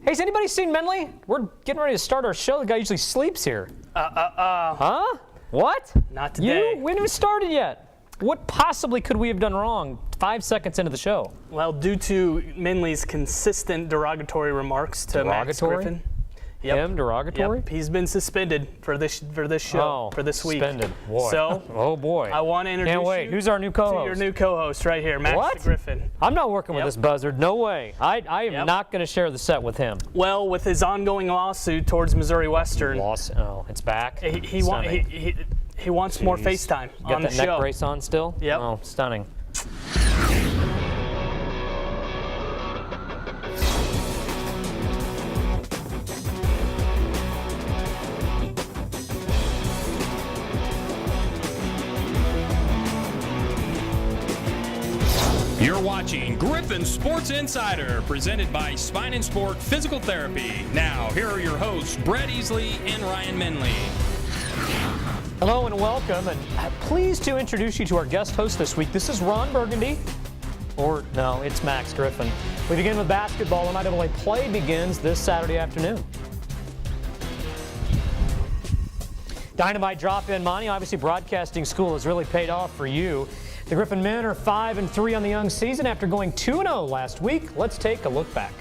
Hey, has anybody seen Menley? We're getting ready to start our show. The guy usually sleeps here. Huh? What? Not today. We haven't even started yet. What possibly could we have done wrong 5 seconds into the show? Well, due to Menley's consistent derogatory remarks to Max Griffon. Him derogatory? Yep. He's been suspended for this show, for this week. Suspended. Boy. So, oh boy. I want to introduce you Who's our new co-host? to your new co-host right here, Max Griffon. I'm not working with this buzzard. No way. I am not going to share the set with him. Well, with his ongoing lawsuit towards Missouri Western. Oh, it's back? He wants more FaceTime on the show. Got that neck brace on still? Yep. Oh, stunning. You're watching Griffon Sports Insider, presented by Spine and Sport Physical Therapy. Now, here are your hosts, Brett Easley and Ryan Menley. Hello and welcome, and pleased to introduce you to our guest host this week. This is Ron Burgundy, or no, it's Max Griffon. We begin with basketball. NIAA play begins this Saturday afternoon. Dynamite drop-in, Monty. Obviously, broadcasting school has really paid off for you. The Griffon men are 5-3 on the young season after going 2-0 last week. Let's take a look back.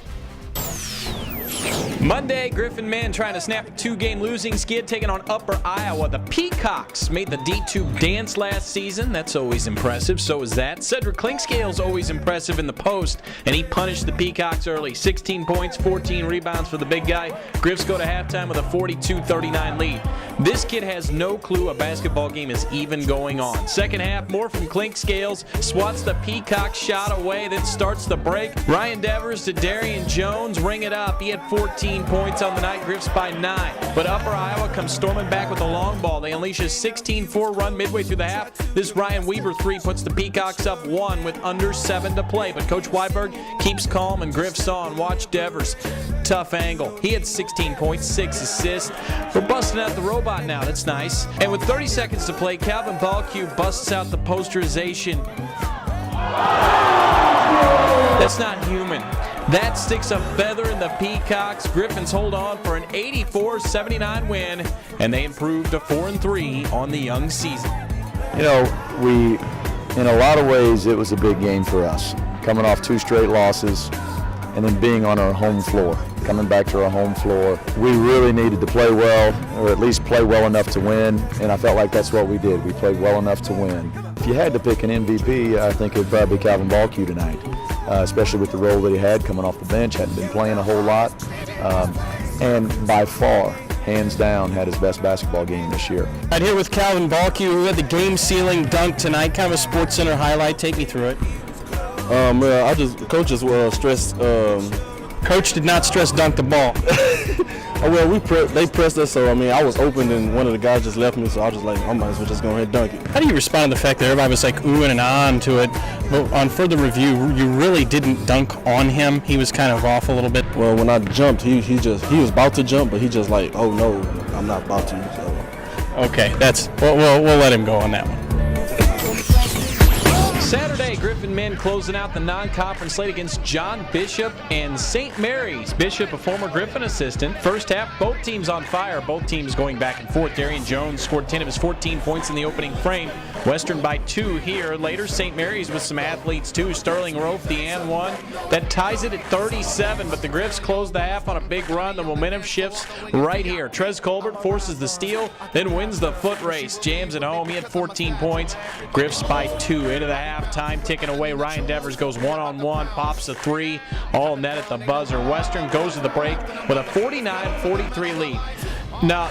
Monday, Griffon men trying to snap a 2-game losing skid, taking on Upper Iowa. The Peacocks made the D2 dance last season. That's always impressive. So is that. Cedric Clinkscale's always impressive in the post, and he punished the Peacocks early. 16 points, 14 rebounds for the big guy. Griffs go to halftime with a 42-39 lead. This kid has no clue a basketball game is even going on. Second half, more from Clinkscales. Swats the Peacock shot away, then starts the break. Ryan Devers to Darian Jones. Ring it up. He had 14 points on the night, Griffs by 9. But Upper Iowa comes storming back with a long ball. They unleash a 16-4 run midway through the half. This Ryan Weaver 3 puts the Peacocks up 1 with under 7 to play. But Coach Weiberg keeps calm and Griffs on. Watch Devers. Tough angle. He had 16 points, 6 assists. We're busting out the robot now. That's nice. And with 30 seconds to play, Calvin Ballcue busts out the posterization. That's not human. That sticks a feather in the Peacocks. Griffons hold on for an 84-79 win, and they improve to 4-3 on the young season. You know, in a lot of ways, it was a big game for us. Coming off 2 straight losses, and then being on our home floor, coming back to our home floor. We really needed to play well, or at least play well enough to win, and I felt like that's what we did. We played well enough to win. If you had to pick an MVP, I think it would probably be Calvin Ballcue tonight, especially with the role that he had coming off the bench, hadn't been playing a whole lot, and by far, hands down, had his best basketball game this year. Right here with Calvin Ballcue, who had the game-sealing dunk tonight, kind of a Sports Center highlight. Take me through it. Coach just stressed. Coach did not stress dunk the ball. They pressed us, so I was open and one of the guys just left me, so I was just like, I might as well just go ahead and dunk it. How do you respond to the fact that everybody was like oohing and ahhing to it, but on further review, you really didn't dunk on him? He was kind of off a little bit. Well, when I jumped, he was about to jump, but he just like, oh no, I'm not about to. So. Okay, we'll let him go on that one. Saturday, Griffon men closing out the non-conference slate against John Bishop and St. Mary's. Bishop, a former Griffon assistant. First half, both teams on fire. Both teams going back and forth. Darian Jones scored 10 of his 14 points in the opening frame. Western by 2 here. Later, St. Mary's with some athletes too. Sterling Rofe, the and one. That ties it at 37, but the Griffs close the half on a big run. The momentum shifts right here. Trez Colbert forces the steal, then wins the foot race. Jams it home. He had 14 points. Griffs by 2 into the half. Time ticking away. Ryan Devers goes one-on-one, pops a 3, all net at the buzzer. Western goes to the break with a 49-43 lead. Now,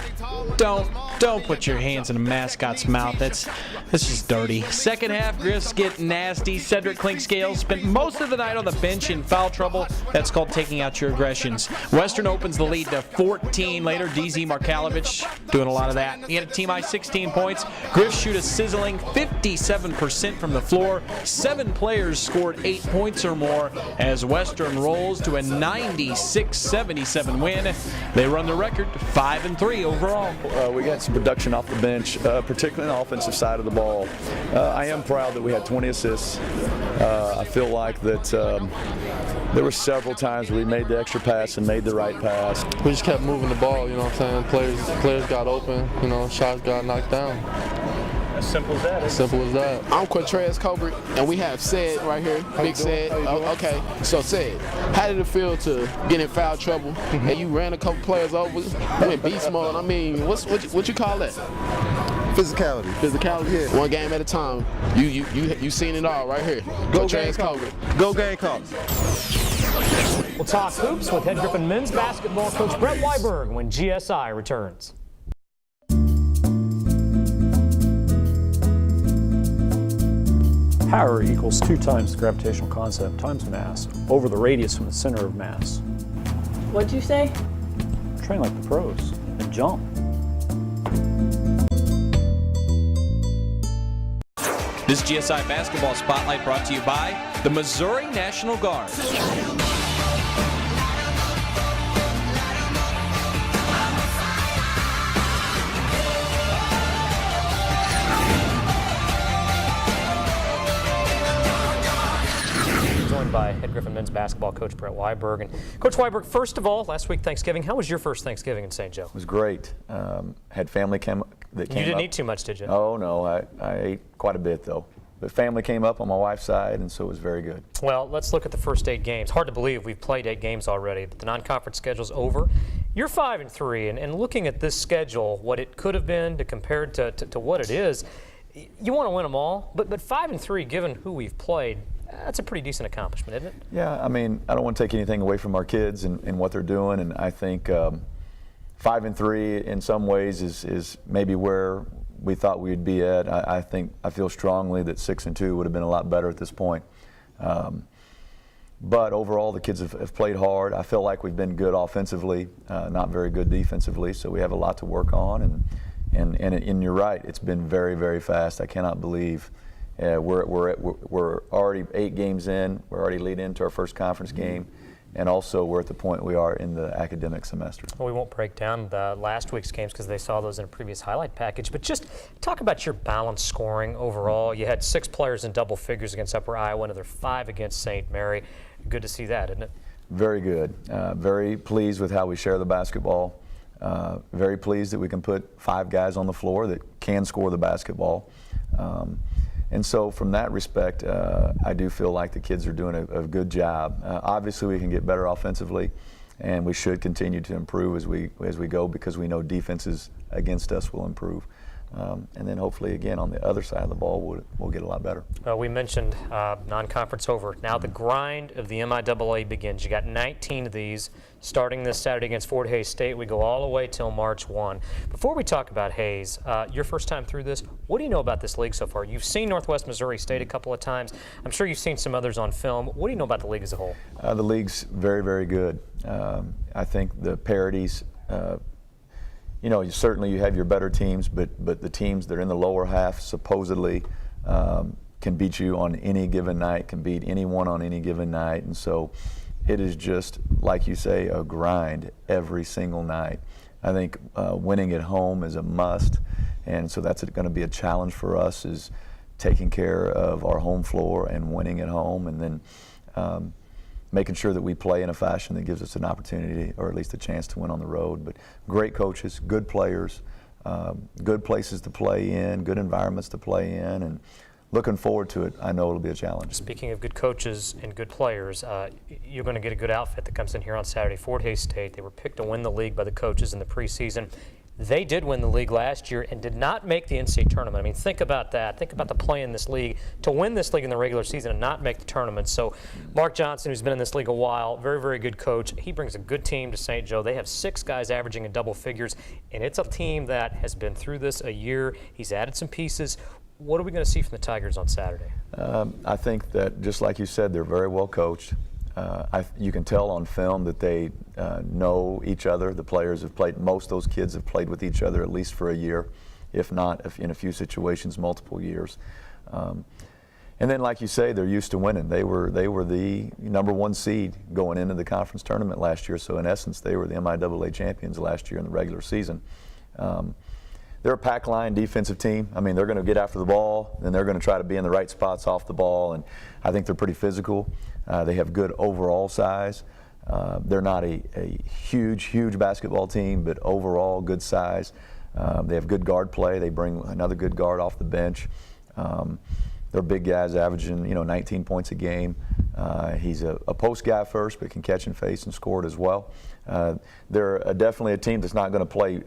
don't put your hands in a mascot's mouth. That's just dirty. Second half, Griffs get nasty. Cedric Clinkscale spent most of the night on the bench in foul trouble. That's called taking out your aggressions. Western opens the lead to 14. Later, DZ Markalovich doing a lot of that. He had a team high 16 points. Griffs shoot a sizzling 57% from the floor. 7 players scored 8 points or more as Western rolls to a 96-77 win. They run the record to 5-3 overall. We got some production off the bench, particularly on the offensive side of the basketball, I am proud that we had 20 assists. I feel like that there were several times where we made the extra pass and made the right pass. We just kept moving the ball, you know what I'm saying? Players got open, you know, shots got knocked down. As simple as that. As simple as that. I'm Quantrez Colbert, and we have Said right here, Big Said. Okay, so Said, how did it feel to get in foul trouble and you ran a couple players over, you in beast mode? I mean, what you call that? Physicality. Physicality? Yeah. One game at a time. You seen it all right here. Go Quantrez Gamecocks. Go Gamecocks. We'll talk hoops with head Griffon men's basketball coach Brett Weiberg when GSI returns. Power equals 2 times the gravitational constant times mass over the radius from the center of mass. What'd you say? Train like the pros and jump. This GSI Basketball Spotlight brought to you by the Missouri National Guard. Joined by head Griffon men's basketball coach Brett Weiberg. And Coach Weiberg, first of all, last week Thanksgiving, how was your first Thanksgiving in St. Joe? It was great. Had family that came You up. didn't eat too much, did you? Oh, no, I ate quite a bit, though. But family came up on my wife's side, and so it was very good. Well, let's look at the first 8 games. Hard to believe we've played 8 games already, but the non-conference schedule's over. You're 5-3, and looking at this schedule, what it could have been compared to what it is, you want to win them all, but 5-3, given who we've played, that's a pretty decent accomplishment, isn't it? Yeah, I mean, I don't want to take anything away from our kids and what they're doing, and I think 5-3 in some ways is maybe where we thought we'd be at. I feel strongly that 6-2 would have been a lot better at this point. But overall, the kids have played hard. I feel like we've been good offensively, not very good defensively, so we have a lot to work on. And you're right, it's been very, very fast. I cannot believe we're already 8 games in. We're already leading into our first conference game. And also, we're at the point we are in the academic semester. Well, we won't break down the last week's games because they saw those in a previous highlight package, but just talk about your balanced scoring overall. You had 6 players in double figures against Upper Iowa, another 5 against St. Mary. Good to see that, isn't it? Very good. Very pleased with how we share the basketball. Very pleased that we can put 5 guys on the floor that can score the basketball. And so from that respect, I do feel like the kids are doing a good job. Obviously, we can get better offensively, and we should continue to improve as we go because we know defenses against us will improve. And then hopefully, again, on the other side of the ball, we'll get a lot better. We mentioned non-conference over. Now the grind of the MIAA begins. You got 19 of these starting this Saturday against Fort Hays State. We go all the way till March 1. Before we talk about Hays, your first time through this, what do you know about this league so far? You've seen Northwest Missouri State a couple of times. I'm sure you've seen some others on film. What do you know about the league as a whole? The league's very, very good. I think the parities, you know, certainly you have your better teams, but the teams that are in the lower half supposedly can beat you on any given night, can beat anyone on any given night. And so it is just, like you say, a grind every single night. I think winning at home is a must, and so that's going to be a challenge for us, is taking care of our home floor and winning at home, and then making sure that we play in a fashion that gives us an opportunity, or at least a chance to win on the road. But great coaches, good players, good places to play in, good environments to play in, and looking forward to it. I know it'll be a challenge. Speaking of good coaches and good players, you're going to get a good outfit that comes in here on Saturday. Fort Hays State, they were picked to win the league by the coaches in the preseason. They did win the league last year and did not make the NCAA tournament. I mean, think about that. Think about the play in this league, to win this league in the regular season and not make the tournament. So Mark Johnson, who's been in this league a while, very, very good coach. He brings a good team to St. Joe. They have 6 guys averaging in double figures, and it's a team that has been through this a year. He's added some pieces. What are we going to see from the Tigers on Saturday? I think that, just like you said, they're very well coached. You can tell on film that they know each other. The players have played, most of those kids have played with each other at least for a year, if not, in a few situations, multiple years. And then, like you say, they're used to winning. They were the #1 seed going into the conference tournament last year, so in essence, they were the MIAA champions last year in the regular season. they're a pack line defensive team. I mean, they're going to get after the ball, and they're going to try to be in the right spots off the ball, and I think they're pretty physical. They have good overall size. They're not a huge basketball team, but overall good size. They have good guard play. They bring another good guard off the bench. They're big guys averaging, 19 points a game. He's a post guy first, but can catch and face and score it as well. They're definitely a team that's not going to play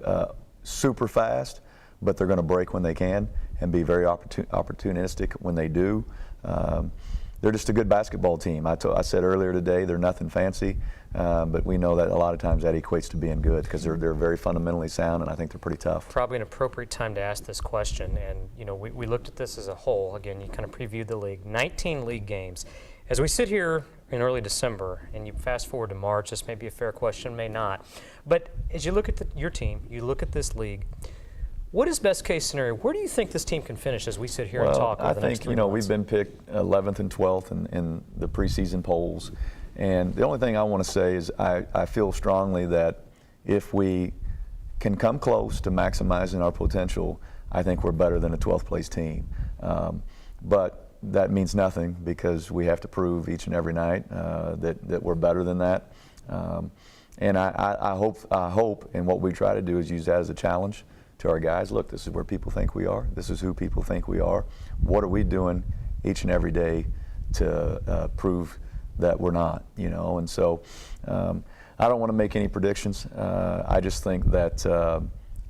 super fast, but they're going to break when they can and be very opportunistic when they do. They're just a good basketball team. I said earlier today they're nothing fancy, but we know that a lot of times that equates to being good because they're very fundamentally sound, and I think they're pretty tough. Probably an appropriate time to ask this question, and we looked at this as a whole. Again, you kind of previewed the league. 19 league games. As we sit here in early December, and you fast forward to March, this may be a fair question, may not. But as you look at your team, you look at this league, what is best case scenario? Where do you think this team can finish as we sit here and talk over the next 3 months? We've been picked 11th and 12th in the preseason polls. And the only thing I want to say is I feel strongly that if we can come close to maximizing our potential, I think we're better than a 12th place team. But that means nothing because we have to prove each and every night that we're better than that. And I hope, and what we try to do is use that as a challenge to our guys. Look, this is where people think we are. This is who people think we are. What are we doing each and every day to prove that we're not, And so I don't want to make any predictions. I just think that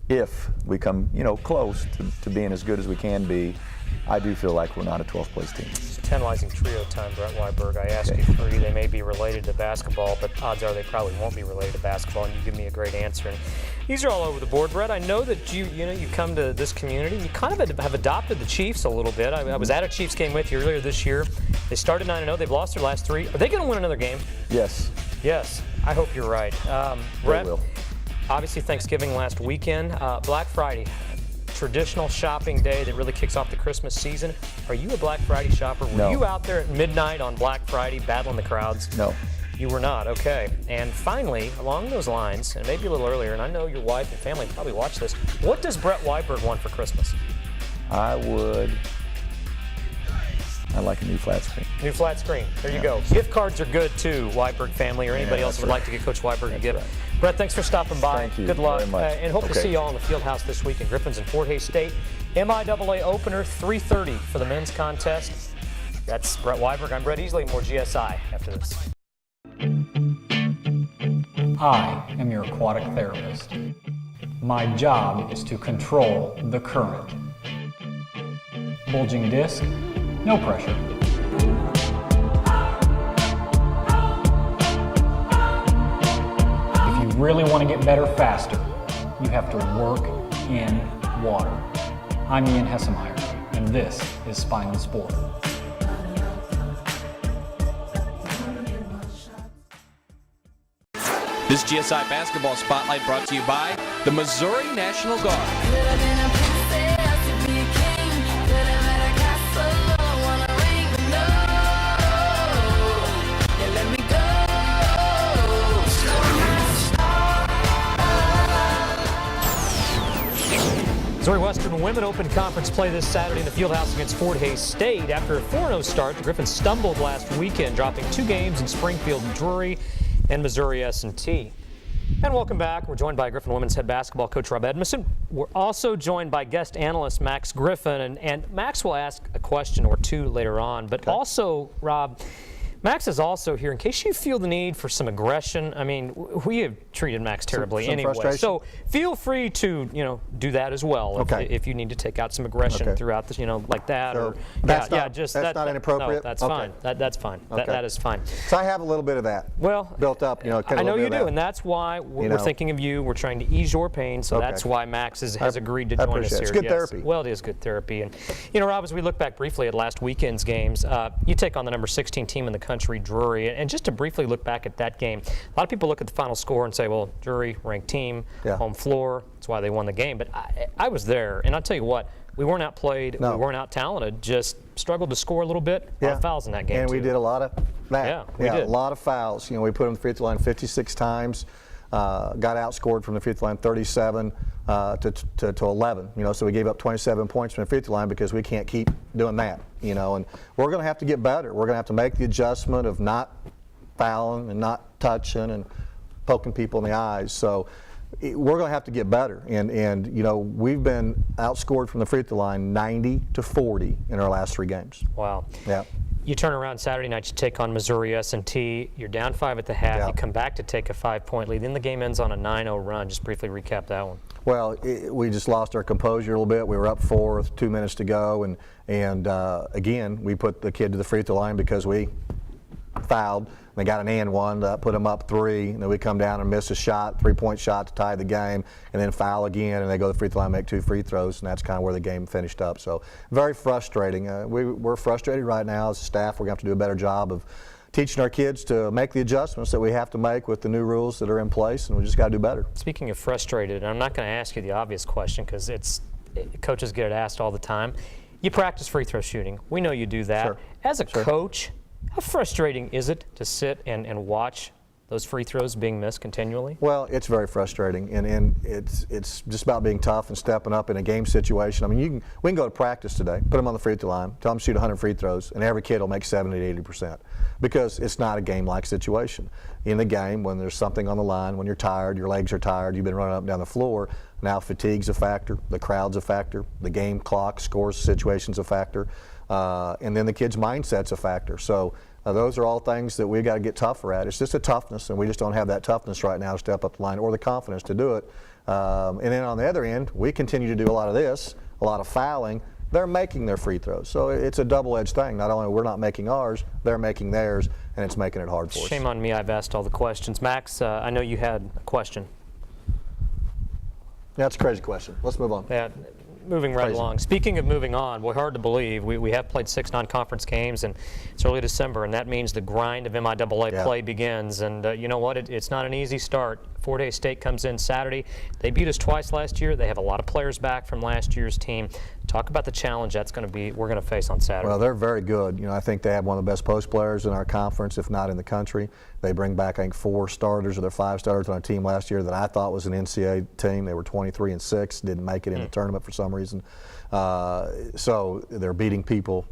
if we come, close to being as good as we can be, I do feel like we're not a 12th place team. It's tantalizing trio time, Brett Weiberg. I asked you three. They may be related to basketball, but odds are they probably won't be related to basketball, and you give me a great answer. And these are all over the board, Brett. I know that you come to this community. You kind of have adopted the Chiefs a little bit. I was at a Chiefs game with you earlier this year. They started 9-0. They've lost their last 3. Are they going to win another game? Yes. Yes. I hope you're right. Brett, will. Obviously Thanksgiving last weekend. Black Friday. Traditional shopping day that really kicks off the Christmas season. Are you a Black Friday shopper? Were you out there at midnight on Black Friday battling the crowds? No. You were not, okay. And finally, along those lines, and maybe a little earlier, and I know your wife and family probably watch this, what does Brett Weiberg want for Christmas? I'd like a new flat screen. New flat screen. There you go. Gift cards are good too, Weiberg family, or anybody else who would like to get Coach Weiberg a gift. Right. Brett, thanks for stopping by. Thank you. Good luck. Very much. And hope to see you all in the field house this week in Griffin's and Fort Hays State. MIAA opener, 3:30 for the men's contest. That's Brett Weiberg. I'm Brett Easley. More GSI after this. I am your aquatic therapist. My job is to control the current. Bulging disc, no pressure. If you really want to get better faster, you have to work in water. I'm Ian Hessemeyer, and this is Spinal Sport. This GSI Basketball Spotlight brought to you by the Missouri National Guard. Missouri Western Women Open Conference play this Saturday in the Fieldhouse against Fort Hays State. After a 4-0 start, the Griffons stumbled last weekend, dropping 2 games in Springfield and Drury and Missouri S&T. And welcome back. We're joined by Griffon Women's head basketball coach Rob Edmondson. We're also joined by guest analyst Max Griffon, and Max will ask a question or two later on. But also, Rob, Max is also here in case you feel the need for some aggression. I mean, we have treated Max terribly anyway. So feel free to, do that as well if you need to take out some aggression throughout this, like that. So or that's not inappropriate? No, that's fine. That's fine. That is fine. So I have a little bit of that built up. I know you do, and that's why we're thinking of you. We're trying to ease your pain, so that's why Max has agreed to join us here. It's good therapy. Well, it is good therapy. And, Rob, as we look back briefly at last weekend's games, you take on the number 16 team in the country, Drury. And just to briefly look back at that game, a lot of people look at the final score and say, well, Drury, ranked team, home floor, that's why they won the game. But I was there, and I'll tell you what, we weren't outplayed, we weren't out-talented, just struggled to score a little bit. A lot of fouls in that game, and we did a lot of that. Yeah, we did. A lot of fouls. We put them on the free throw line 56 times, got outscored from the free throw line 37. to 11. So we gave up 27 points from the free throw line because we can't keep doing that. And we're going to have to get better. We're going to have to make the adjustment of not fouling and not touching and poking people in the eyes. So we're going to have to get better. And we've been outscored from the free throw line 90-40 in our last 3 games. Wow. Yeah. You turn around Saturday night, you take on Missouri S&T. You're down 5 at the half. Yeah. You come back to take a 5-point lead. Then the game ends on a 9-0 run. Just briefly recap that one. Well, we just lost our composure a little bit. We were up 4 with 2 minutes to go, and again, we put the kid to the free throw line because we fouled. They got an and one to put them up 3, and then we come down and miss a shot, 3-point shot to tie the game, and then foul again, and they go to the free throw line, make 2 free throws, and that's kind of where the game finished up. So very frustrating. We're frustrated right now as a staff. We're going to have to do a better job of teaching our kids to make the adjustments that we have to make with the new rules that are in place, and we just got to do better. Speaking of frustrated, and I'm not going to ask you the obvious question because coaches get it asked all the time. You practice free throw shooting. We know you do that. Sure. As a coach, how frustrating is it to sit and watch those free throws being missed continually? Well, it's very frustrating, and it's just about being tough and stepping up in a game situation. I mean, we can go to practice today, put them on the free throw line, tell them to shoot 100 free throws, and every kid will make 70 to 80% because it's not a game-like situation. In the game, when there's something on the line, when you're tired, your legs are tired, you've been running up and down the floor, now fatigue's a factor, the crowd's a factor, the game clock, scores situation's a factor, and then the kid's mindset's a factor. So those are all things that we've got to get tougher at. It's just a toughness, and we just don't have that toughness right now to step up the line or the confidence to do it. And then on the other end, we continue to do a lot of this, a lot of fouling. They're making their free throws. So it's a double-edged thing. Not only we're not making ours, they're making theirs, and it's making it hard for us. Shame on me, I've asked all the questions. Max, I know you had a question. Yeah, that's a crazy question. Let's move on. Yeah. Moving right along. Speaking of moving on, well, hard to believe, we have played 6 non-conference games, and it's early December, and that means the grind of MIAA play begins. And you know what? It's not an easy start. Fort Hays State comes in Saturday. They beat us twice last year. They have a lot of players back from last year's team. Talk about the challenge we're going to face on Saturday. Well, they're very good. I think they have one of the best post players in our conference, if not in the country. They bring back, I think, 4 starters or their 5 starters on a team last year that I thought was an NCAA team. They were 23-6, didn't make it in the tournament for some reason. So they're beating people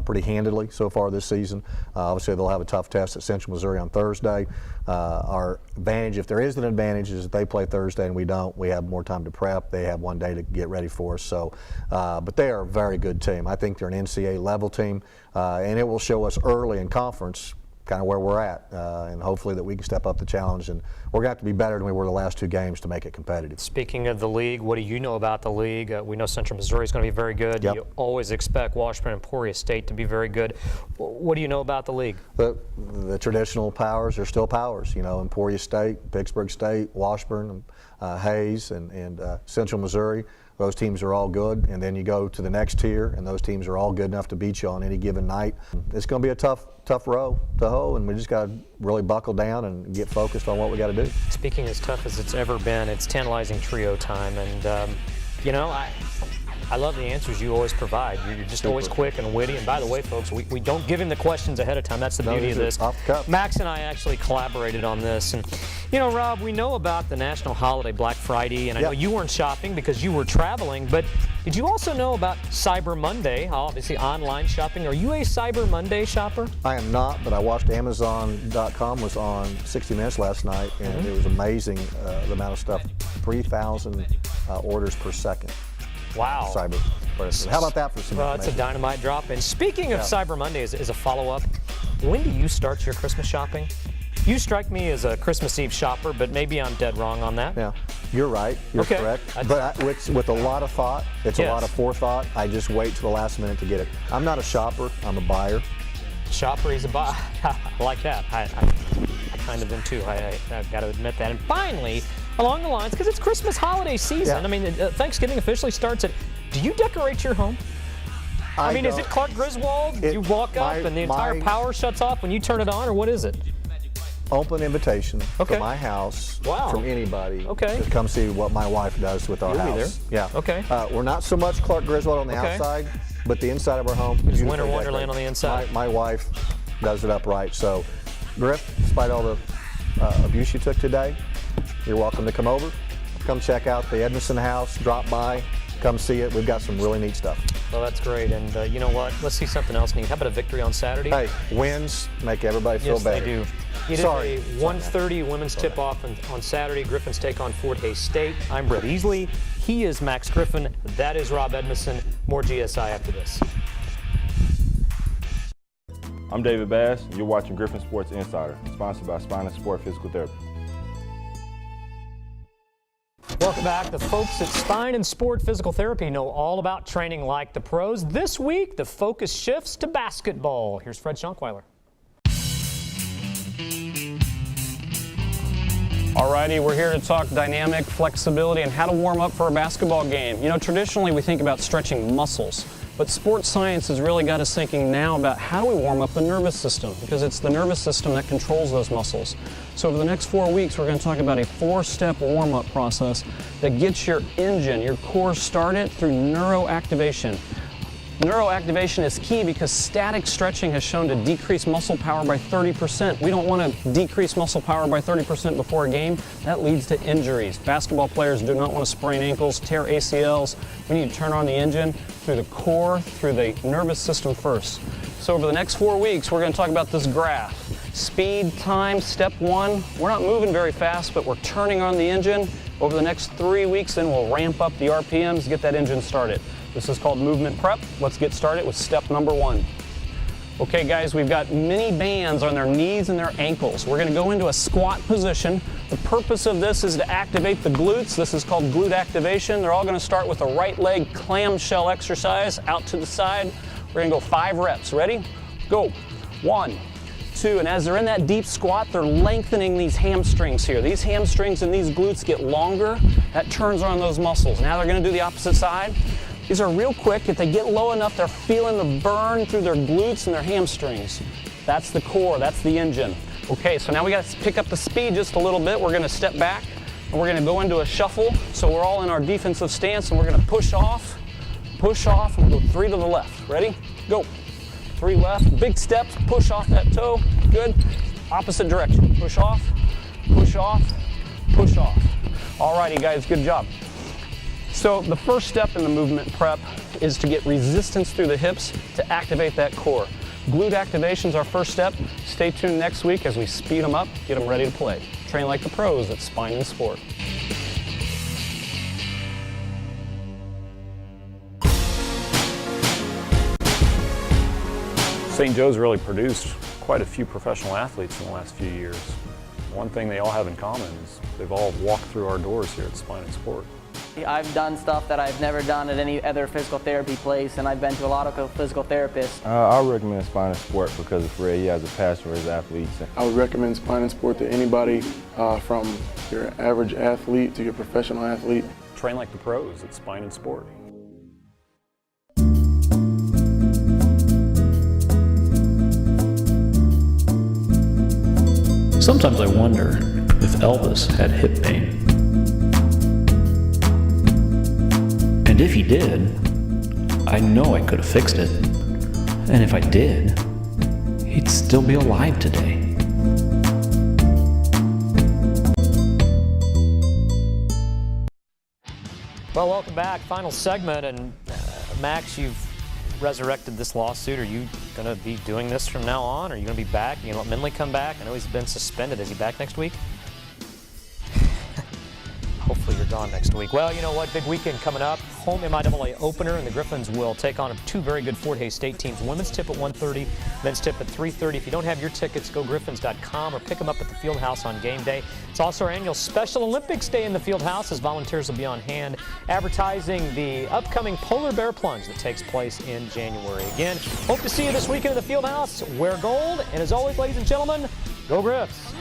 pretty handedly so far this season. Obviously, they'll have a tough test at Central Missouri on Thursday. Our advantage, if there is an advantage, is that they play Thursday and we don't. We have more time to prep. They have one day to get ready for us. So, but they are a very good team. I think they're an NCAA level team, and it will show us early in conference kind of where we're at, and hopefully that we can step up the challenge. And we're going to have to be better than we were the last 2 games to make it competitive. Speaking of the league, what do you know about the league? We know Central Missouri is going to be very good. Yep. You always expect Washburn and Emporia State to be very good. What do you know about the league? The traditional powers are still powers. Emporia State, Pittsburgh State, Washburn, Hays, and Central Missouri. Those teams are all good, and then you go to the next tier, and those teams are all good enough to beat you on any given night. It's going to be a tough row to hoe, and we just got to really buckle down and get focused on what we got to do. Speaking as tough as it's ever been, it's tantalizing trio time, and I love the answers you always provide. You're just always quick and witty. And by the way, folks, we don't give him the questions ahead of time. That's the beauty of this. Off the cuff. Max and I actually collaborated on this. And, Rob, we know about the national holiday Black Friday, and I know you weren't shopping because you were traveling, but did you also know about Cyber Monday, obviously online shopping? Are you a Cyber Monday shopper? I am not, but I watched Amazon.com was on 60 Minutes last night, and it was amazing the amount of stuff, 3,000 orders per second. Wow. Cyber. How about that for some Well, it's a dynamite drop. And speaking of Cyber Monday as a follow-up, when do you start your Christmas shopping? You strike me as a Christmas Eve shopper, but maybe I'm dead wrong on that. Yeah, you're right. You're correct. But with a lot of thought, it's a lot of forethought. I just wait till the last minute to get it. I'm not a shopper. I'm a buyer. Shopper is a buyer. I like that. I kind of am too. I've got to admit that. And finally, along the lines, because it's Christmas holiday season. I mean, Thanksgiving officially starts at. Do you decorate your home? I mean, is it Clark Griswold? You walk up and the entire power shuts off when you turn it on, or what is it? Open invitation to my house from anybody to come see what my wife does with our house. Be there. Yeah. Okay. We're not so much Clark Griswold on the outside, but the inside of our home. Is Winter Wonderland on the inside. My wife does it upright. So, Griff, despite all the abuse you took today, you're welcome to come over. come check out the Edmondson house, drop by, come see it. We've got some really neat stuff. Well, that's great. And you know what? Let's see something else neat. How about a victory on Saturday? Hey, wins make everybody feel better. Yes, they do. It Sorry. is a 1:30 women's tip-off on Saturday. Griffons take on Fort Hays State. I'm Brett Easley. He is Max Griffon. That is Rob Edmondson. More GSI after this. I'm David Bass. You're watching Griffon Sports Insider, sponsored by Spine and Sport Physical Therapy. Welcome back. The folks at Spine and Sport Physical Therapy know all about training like the pros. This week, the focus shifts to basketball. Here's Fred Schonkweiler. Alrighty, we're here to talk dynamic flexibility and how to warm up for a basketball game. You know, traditionally we think about stretching muscles, but sports science has really got us thinking now about how do we warm up the nervous system, because it's the nervous system that controls those muscles. So over the next 4 weeks, we're going to talk about a 4-step warm-up process that gets your engine, your core started through neuroactivation. Neuroactivation is key because static stretching has shown to decrease muscle power by 30%. We don't want to decrease muscle power by 30% before a game. That leads to injuries. Basketball players do not want to sprain ankles, tear ACLs. We need to turn on the engine through the core, through the nervous system first. So over the next 4 weeks, we're going to talk about this graph. Speed, time, step 1. We're not moving very fast, but we're turning on the engine. Over the next 3 weeks, then we'll ramp up the RPMs, get that engine started. This is called movement prep. Let's get started with step number 1. Okay guys, we've got many bands on their knees and their ankles. We're going to go into a squat position. The purpose of this is to activate the glutes. This is called glute activation. They're all going to start with a right leg clamshell exercise out to the side. We're going to go 5 reps. Ready? Go. 1, 2, and as they're in that deep squat, they're lengthening these hamstrings here. These hamstrings and these glutes get longer. That turns on those muscles. Now they're going to do the opposite side. These are real quick. If they get low enough, they're feeling the burn through their glutes and their hamstrings. That's the core, that's the engine. Okay, so now we got to pick up the speed just a little bit. We're going to step back and we're going to go into a shuffle. So we're all in our defensive stance and we're going to push off, and we'll go 3 to the left. Ready? Go. 3 left, big steps, push off that toe. Good. Opposite direction. Push off, push off, push off. Alrighty guys, good job. So the first step in the movement prep is to get resistance through the hips to activate that core. Glute activation is our first step. Stay tuned next week as we speed them up, get them ready to play. Train like the pros at Spine and Sport. St. Joe's really produced quite a few professional athletes in the last few years. One thing they all have in common is they've all walked through our doors here at Spine and Sport. I've done stuff that I've never done at any other physical therapy place, and I've been to a lot of physical therapists. I recommend Spine and Sport because of Fred. He has a passion for his athletes. I would recommend Spine and Sport to anybody from your average athlete to your professional athlete. Train like the pros at Spine and Sport. Sometimes I wonder if Elvis had hip pain. And if he did, I know I could have fixed it. And if I did, he'd still be alive today. Well, welcome back. Final segment. And Max, you've resurrected this lawsuit. Are you going to be doing this from now on? Are you going to be back? You know, let Minley come back? I know he's been suspended. Is he back next week? Hopefully you're gone next week. Well, you know what? Big weekend coming up. Home MIAA opener, and the Griffons will take on 2 very good Fort Hays State teams. Women's tip at 1:30, men's tip at 3:30. If you don't have your tickets, go griffons.com or pick them up at the Fieldhouse on game day. It's also our annual Special Olympics Day in the Fieldhouse, as volunteers will be on hand advertising the upcoming Polar Bear Plunge that takes place in January. Again, hope to see you this weekend in the Fieldhouse. Wear gold, and as always, ladies and gentlemen, go Griffs.